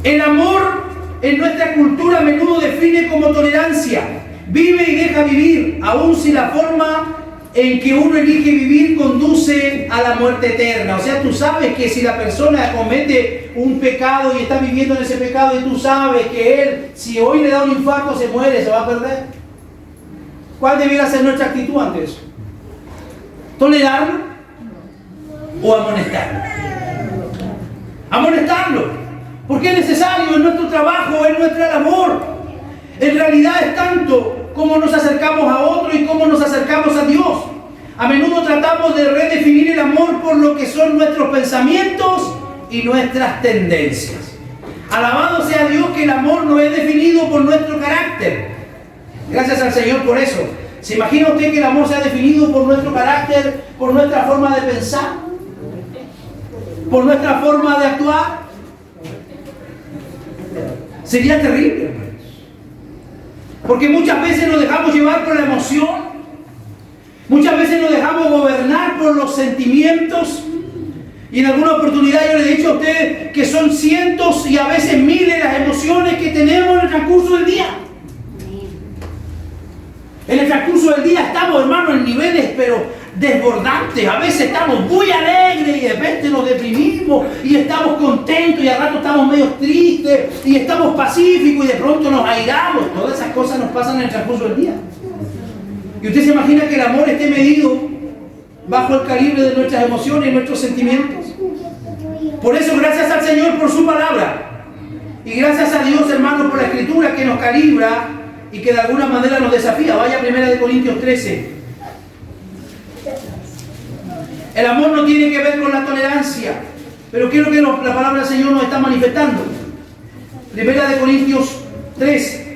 El amor en nuestra cultura a menudo define como tolerancia. Vive y deja vivir, aun si la forma en que uno elige vivir conduce a la muerte eterna. O sea, tú sabes que si la persona comete un pecado y está viviendo en ese pecado y tú sabes que él, si hoy le da un infarto, se muere, se va a perder. ¿Cuál debiera ser nuestra actitud ante eso? ¿Tolerarlo o amonestarlo? Amonestarlo, porque es necesario en nuestro trabajo, en nuestra labor. En realidad es tanto cómo nos acercamos a otro y cómo nos acercamos a Dios. A menudo tratamos de redefinir el amor por lo que son nuestros pensamientos y nuestras tendencias. Alabado sea Dios que el amor no es definido por nuestro carácter. Gracias al Señor por eso. ¿Se imagina usted que el amor sea definido por nuestro carácter, por nuestra forma de pensar, por nuestra forma de actuar? Sería terrible, hermanos. Porque muchas veces nos dejamos llevar por la emoción, muchas veces nos dejamos gobernar por los sentimientos, y en alguna oportunidad yo le he dicho a ustedes que son cientos y a veces miles las emociones que tenemos en el transcurso del día. En el transcurso del día estamos, hermanos, en niveles pero desbordantes. A veces estamos muy alegres y de repente nos deprimimos y estamos contentos y al rato estamos medio tristes y estamos pacíficos y de pronto nos airamos. Todas esas cosas nos pasan en el transcurso del día. Y usted se imagina que el amor esté medido bajo el calibre de nuestras emociones y nuestros sentimientos. Por eso, gracias al Señor por su palabra y gracias a Dios, hermanos, por la Escritura que nos calibra y que de alguna manera nos desafía. Vaya a 1 Corintios 13. El amor no tiene que ver con la tolerancia, pero ¿qué es lo que la palabra del Señor nos está manifestando? 1 Corintios 13.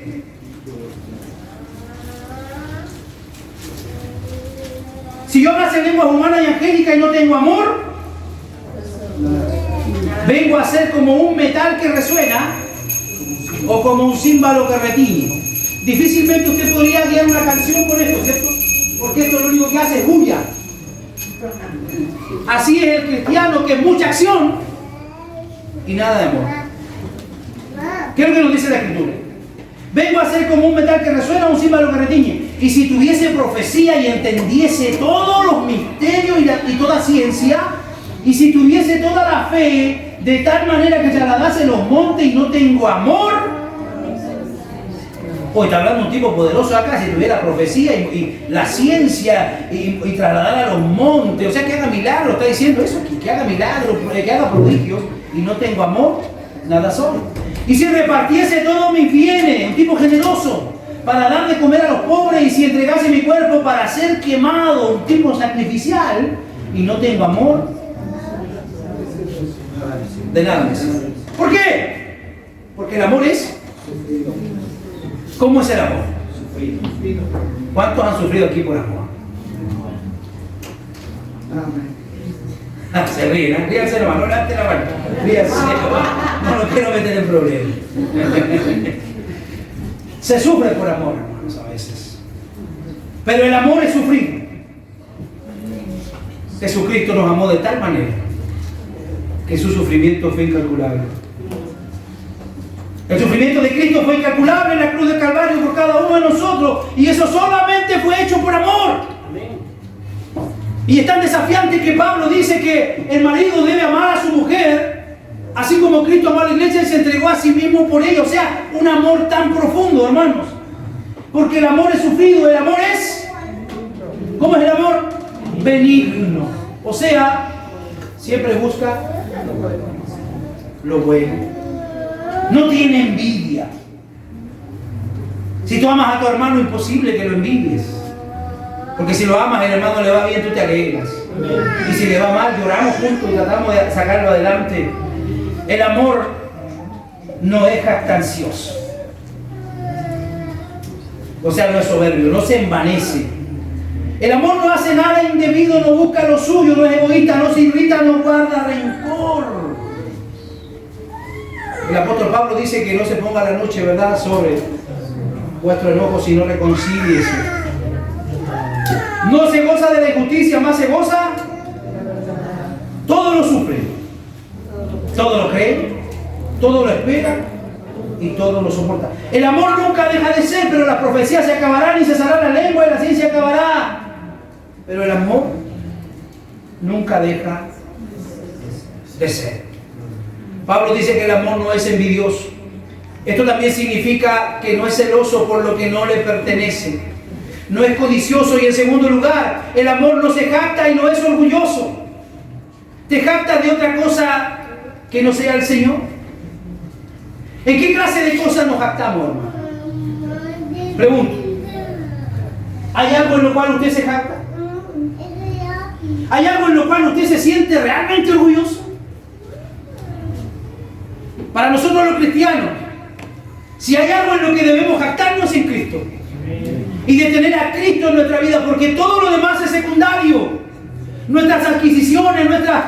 Si yo hablas en lenguas humanas y angélicas y no tengo amor, vengo a ser como un metal que resuena o como un címbalo que retiñe. Difícilmente usted podría guiar una canción con esto, ¿cierto? Porque esto lo único que hace es bulla. Así es el cristiano, que es mucha acción y nada de amor. ¿Qué es lo que nos dice la Escritura? Vengo a ser como un metal que resuena, un címbalo que retiñe. Y si tuviese profecía y entendiese todos los misterios y toda ciencia, y si tuviese toda la fe, de tal manera que trasladase los montes y no tengo amor. Hoy está hablando un tipo poderoso acá, si tuviera profecía y la ciencia y trasladar a los montes, o sea, que haga milagros, está diciendo eso, que haga milagros, que haga prodigios, y no tengo amor, nada soy. Y si repartiese todos mis bienes, un tipo generoso, para dar de comer a los pobres, y si entregase mi cuerpo para ser quemado, un tipo sacrificial, y no tengo amor, de nada me sirve. ¿Por qué? Porque el amor es... ¿Cómo es el amor? ¿Cuántos han sufrido aquí por amor? Se ríen, ¿eh? Ríanse la mano, levante la mano. Ríanse, no lo quiero meter en problemas. Se sufre por amor, hermanos, a veces. Pero el amor es sufrido. Jesucristo nos amó de tal manera que su sufrimiento fue incalculable. El sufrimiento de Cristo fue incalculable en la cruz del Calvario por cada uno de nosotros, y eso solamente fue hecho por amor. Y es tan desafiante que Pablo dice que el marido debe amar a su mujer, así como Cristo amó a la iglesia y se entregó a sí mismo por ella. O sea, un amor tan profundo, hermanos. Porque el amor es sufrido, el amor es... ¿Cómo es el amor? Benigno. O sea, siempre busca lo bueno. No tiene envidia. Si tú amas a tu hermano, es imposible que lo envidies. Porque si lo amas, el hermano le va bien, tú te alegras. Y si le va mal, lloramos juntos y tratamos de sacarlo adelante. El amor no es jactancioso. O sea, no es soberbio, no se envanece. El amor no hace nada indebido, no busca lo suyo, no es egoísta, no se irrita, no guarda rencor. El apóstol Pablo dice que no se ponga la noche, ¿verdad?, sobre vuestro enojo, sino reconcíliese. No se goza de la injusticia, más se goza. Todo lo sufre, todo lo cree, todo lo espera y todo lo soporta. El amor nunca deja de ser, pero las profecías se acabarán y cesará la lengua y la ciencia acabará. Pero el amor nunca deja de ser. Pablo dice que el amor no es envidioso. Esto también significa que no es celoso por lo que no le pertenece. No es codicioso, y en segundo lugar, el amor no se jacta y no es orgulloso. ¿Te jactas de otra cosa que no sea el Señor? ¿En qué clase de cosas nos jactamos, hermano? Pregunto. ¿Hay algo en lo cual usted se jacta? ¿Hay algo en lo cual usted se siente realmente orgulloso? Para nosotros los cristianos, si hay algo en lo que debemos jactarnos, en Cristo. Y de tener a Cristo en nuestra vida, porque todo lo demás es secundario. Nuestras adquisiciones, nuestras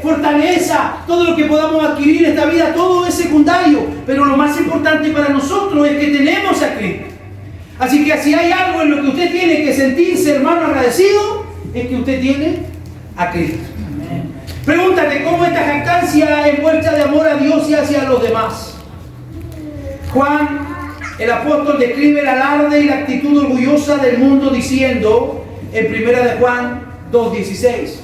fortalezas, todo lo que podamos adquirir en esta vida, todo es secundario. Pero lo más importante para nosotros es que tenemos a Cristo. Así que si hay algo en lo que usted tiene que sentirse, hermano, agradecido, es que usted tiene a Cristo. Pregúntate cómo esta jactancia es muestra de amor a Dios y hacia los demás. Juan, el apóstol, describe el alarde y la actitud orgullosa del mundo diciendo, en 1 de Juan 2:16,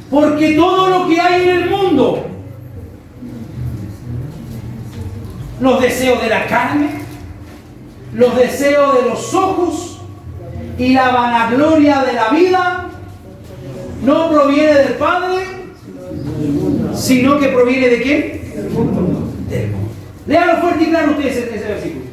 porque todo lo que hay en el mundo, los deseos de la carne, los deseos de los ojos y la vanagloria de la vida, no proviene del Padre, sino que proviene ¿de quién? Del mundo. Léalo fuerte y claro ustedes ese versículo.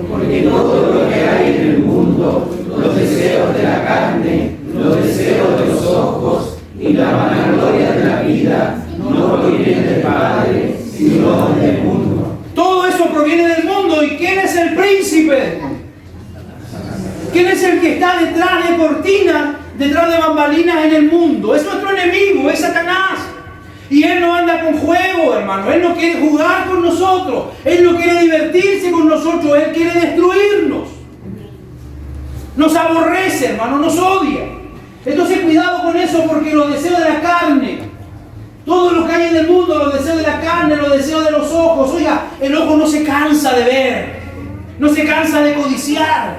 Porque todo lo que hay en el mundo, los deseos de la carne, los deseos de los ojos y la vanagloria de la vida, no provienen del Padre, sino del mundo. Todo eso proviene del mundo. ¿Y quién es el príncipe? ¿Quién es el que está detrás de cortinas, detrás de bambalinas en el mundo? Es nuestro enemigo, es Satanás. Y él no anda con juego, hermano. Él no quiere jugar con nosotros. Él no quiere divertirse con nosotros. Él quiere destruirnos. Nos aborrece, hermano, nos odia. Entonces cuidado con eso, porque los deseos de la carne, todo lo que hay en el mundo, los deseos deseos de la carne, los deseos de los ojos. Oiga, el ojo no se cansa de ver, no se cansa de codiciar,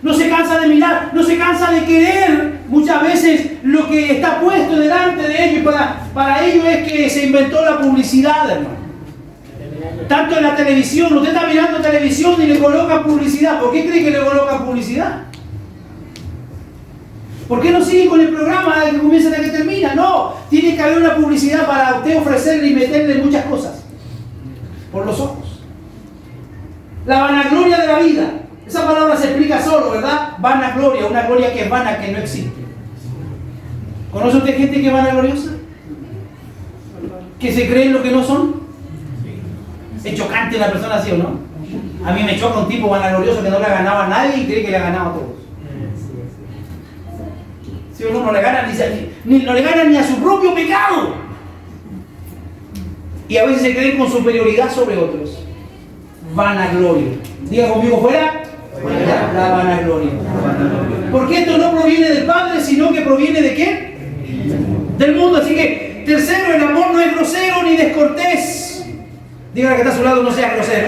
no se cansa de mirar, no se cansa de querer muchas veces lo que está puesto delante de ellos. Y para ellos es que se inventó la publicidad, hermano. Tanto en la televisión, usted está mirando televisión y le coloca publicidad. ¿Por qué cree que le coloca publicidad? ¿Por qué no sigue con el programa que comienza hasta que termina? No, tiene que haber una publicidad para usted ofrecerle y meterle muchas cosas. Por los ojos. La vanagloria de la vida. Esa palabra se explica solo, ¿verdad? Vanagloria, una gloria que es vana, que no existe. ¿Conoce usted gente que es vanagloriosa? ¿Que se creen lo que no son? Es chocante una persona así, ¿o no? A mí me choca un tipo vanaglorioso que no le ganaba a nadie y cree que le ha ganado a todos. Si uno no le gana no le gana ni a su propio pecado. Y a veces se creen con superioridad sobre otros. Vanagloria. Diga conmigo, fuera. Fuera la vanagloria. Porque esto no proviene del Padre, sino que proviene de ¿qué? Del mundo. Así que, tercero, el amor no es grosero ni descortés. Dígale que está a su lado, no sea grosero.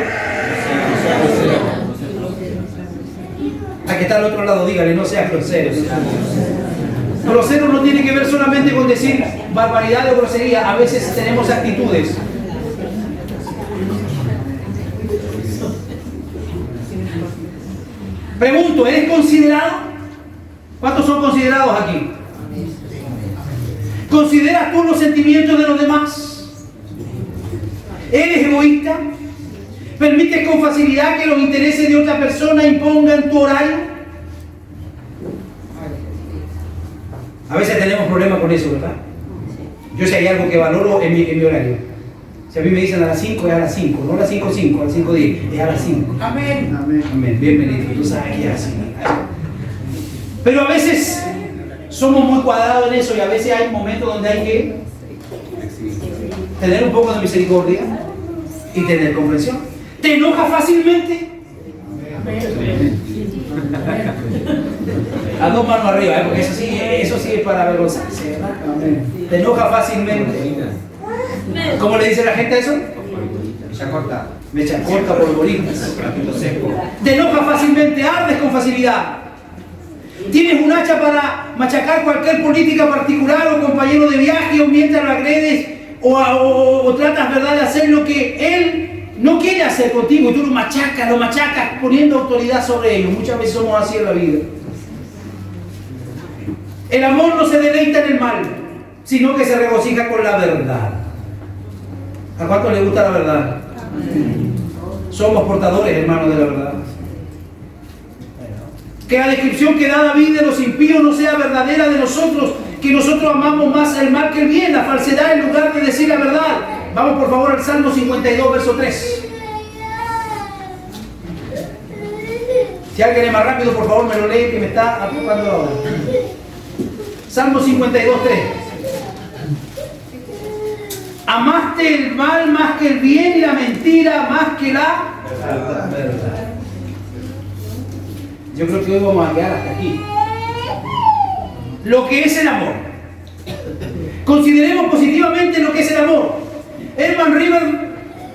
A que está al otro lado, dígale, no sea grosero. Grosero no tiene que ver solamente con decir barbaridad o grosería. A veces tenemos actitudes. Pregunto, ¿eres considerado? ¿Cuántos son considerados aquí? ¿Consideras tú los sentimientos de los demás? ¿Eres egoísta? ¿Permites con facilidad que los intereses de otra persona impongan tu horario? A veces tenemos problemas con eso, ¿verdad? Yo sé hay algo que valoro en mi horario. Si a mí me dicen a las 5, es a las 5, no a las 5:05, a las 5:10, es a las 5. Amén. Amén. Amén. Bienvenido. Tú sabes que es así. Pero a veces somos muy cuadrados en eso y a veces hay momentos donde hay que tener un poco de misericordia y tener comprensión. ¿Te enojas fácilmente? A dos manos arriba, porque eso sí es para avergonzarse, ¿verdad? ¿Te enojas fácilmente? ¿Cómo le dice la gente eso? Mecha corta. Mecha corta por bolitas. ¿Te enojas fácilmente? ¿Ardes con facilidad? ¿Tienes un hacha para machacar cualquier política particular o compañero de viaje o mientras lo agredes o tratas, ¿verdad?, de hacer lo que él no quiere hacer contigo y tú lo machacas poniendo autoridad sobre ellos? Muchas veces somos así en la vida. El amor no se deleita en el mal, sino que se regocija con la verdad. ¿A cuánto le gusta la verdad? Somos portadores, hermanos, de la verdad. Que la descripción que da David de los impíos no sea verdadera de nosotros, que nosotros amamos más el mal que el bien, la falsedad en lugar de decir la verdad. Vamos por favor al Salmo 52, verso 3. Si alguien es más rápido, por favor me lo lee, que me está apurando la hora. Salmo 52, 3. Amaste el mal más que el bien y la mentira más que la verdad. Yo creo que hoy vamos a quedar hasta aquí. Lo que es el amor. Consideremos positivamente lo que es el amor. Herman River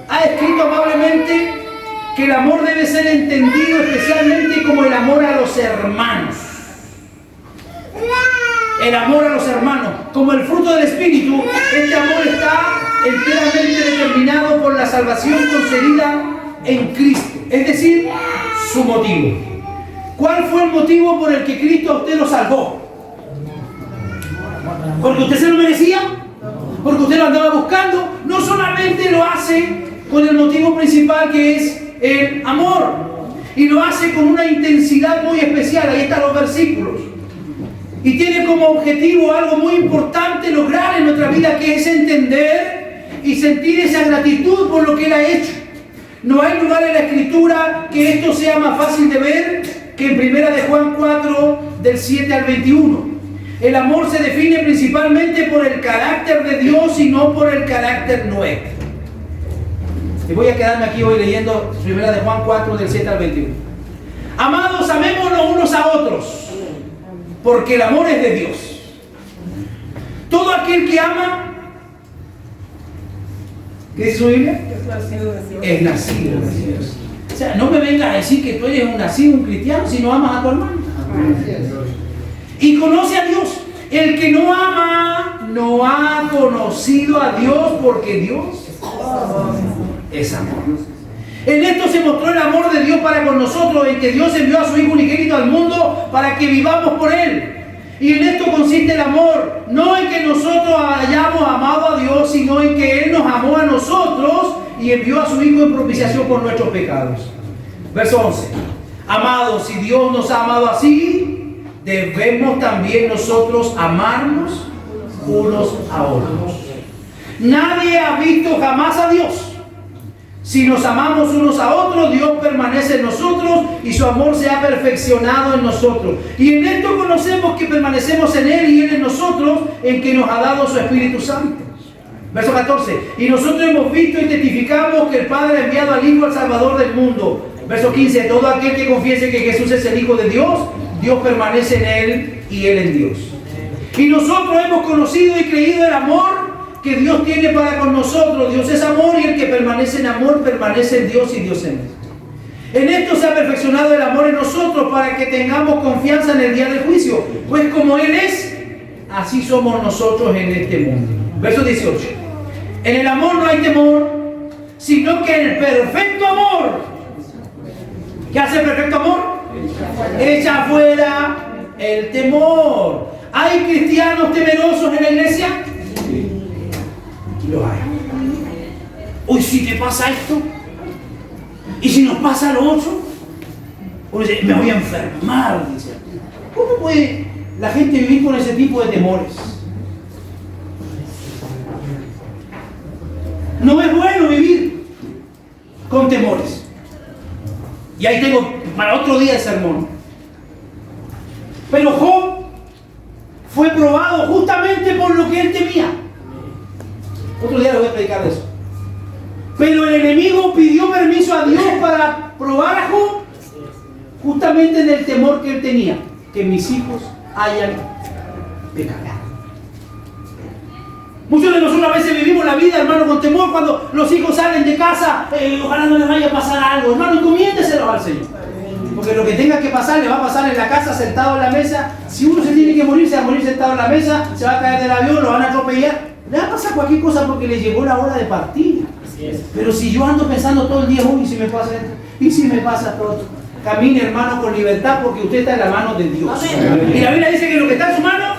ha escrito amablemente que el amor debe ser entendido especialmente como el amor a los hermanos. El amor a los hermanos. Como el fruto del Espíritu, este amor está enteramente determinado por la salvación concedida en Cristo. Es decir, su motivo. ¿Cuál fue el motivo por el que Cristo a usted lo salvó? ¿Porque usted se lo merecía? ¿Porque usted lo andaba buscando? No solamente lo hace con el motivo principal, que es el amor, y lo hace con una intensidad muy especial. Ahí están los versículos. Y tiene como objetivo algo muy importante lograr en nuestra vida, que es entender y sentir esa gratitud por lo que Él ha hecho. No hay lugar en la Escritura que esto sea más fácil de ver que en 1 de Juan 4, del 7 al 21. El amor se define principalmente por el carácter de Dios y no por el carácter nuestro. Y voy a quedarme aquí hoy leyendo 1 de Juan 4, del 7 al 21. Amados, amémonos unos a otros, porque el amor es de Dios. Todo aquel que ama ¿Qué dice su Biblia? Es nacido de Dios. Es nacido de Dios. O sea, no me vengas a decir que tú eres un nacido, un cristiano, si no amas a tu hermano. Y conoce a Dios. El que no ama no ha conocido a Dios, porque Dios es amor. En esto se mostró el amor de Dios para con nosotros, en que Dios envió a su Hijo unigénito al mundo para que vivamos por Él. Y en esto consiste el amor, no en que nosotros hayamos amado a Dios, sino en que Él nos amó a nosotros y envió a su Hijo en propiciación por nuestros pecados. Verso 11. Amados, si Dios nos ha amado así, debemos también nosotros amarnos unos a otros. Nadie ha visto jamás a Dios. Si nos amamos unos a otros, Dios permanece en nosotros y su amor se ha perfeccionado en nosotros. Y en esto conocemos que permanecemos en Él y Él en nosotros, en que nos ha dado su Espíritu Santo. Verso 14. Y nosotros hemos visto y testificamos que el Padre ha enviado al Hijo al Salvador del mundo. Verso 15. Todo aquel que confiese que Jesús es el Hijo de Dios, Dios permanece en Él y Él en Dios. Y nosotros hemos conocido y creído el amor que Dios tiene para con nosotros. Dios es amor y el que permanece en amor permanece en Dios y Dios en él. En esto se ha perfeccionado el amor en nosotros para que tengamos confianza en el día del juicio. Pues como Él es, así somos nosotros en este mundo. Verso 18. En el amor no hay temor, sino que el perfecto amor. ¿Qué hace el perfecto amor? Echa fuera el temor. ¿Hay cristianos temerosos en la iglesia? Lo hay. Uy, si te pasa esto, y si nos pasa lo otro, oye, me voy a enfermar, dice. ¿Cómo puede la gente vivir con ese tipo de temores? No es bueno vivir con temores. Y ahí tengo para otro día el sermón. Pero Job fue probado justamente por lo que él temía. Otro día les voy a predicar de eso. Pero el enemigo pidió permiso a Dios para probar a Job, justamente en el temor que él tenía, que mis hijos hayan pecado. Muchos de nosotros a veces vivimos la vida, hermano, con temor cuando los hijos salen de casa. Ojalá no les vaya a pasar algo. Hermano, encomiéndeselos al Señor. Porque lo que tenga que pasar, le va a pasar en la casa, sentado en la mesa. Si uno se tiene que morir, se va a morir sentado en la mesa, se va a caer del avión, lo van a atropellar. Le va a pasar cualquier cosa porque le llegó la hora de partir. Pero si yo ando pensando todo el día, uy, si me pasa esto, y si me pasa todo, camine, hermano, con libertad, porque usted está en la mano de Dios. Y la Biblia dice que lo que está en su mano,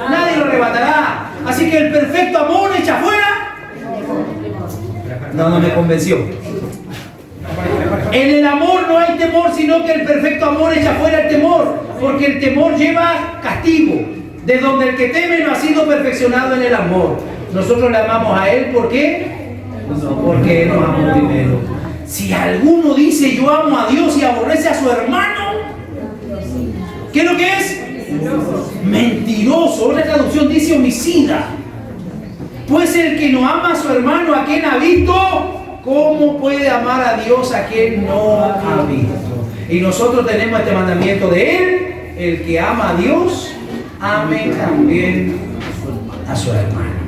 nadie lo arrebatará. Así que el perfecto amor echa fuera. No me convenció. En el amor no hay temor, sino que el perfecto amor echa fuera el temor, porque el temor lleva castigo, de donde el que teme no ha sido perfeccionado en el amor. Nosotros le amamos a Él, ¿por qué? Porque Él nos amó primero. Si alguno dice yo amo a Dios y aborrece a su hermano, ¿qué es lo que es? Mentiroso. Otra traducción dice homicida. Pues el que no ama a su hermano, a quien ha visto, ¿cómo puede amar a Dios a quien no ha visto? Y nosotros tenemos este mandamiento de Él: el que ama a Dios, ame también a su hermano.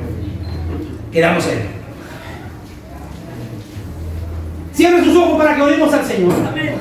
Quedamos ahí. Cierre sus ojos para que oremos al Señor. Amén.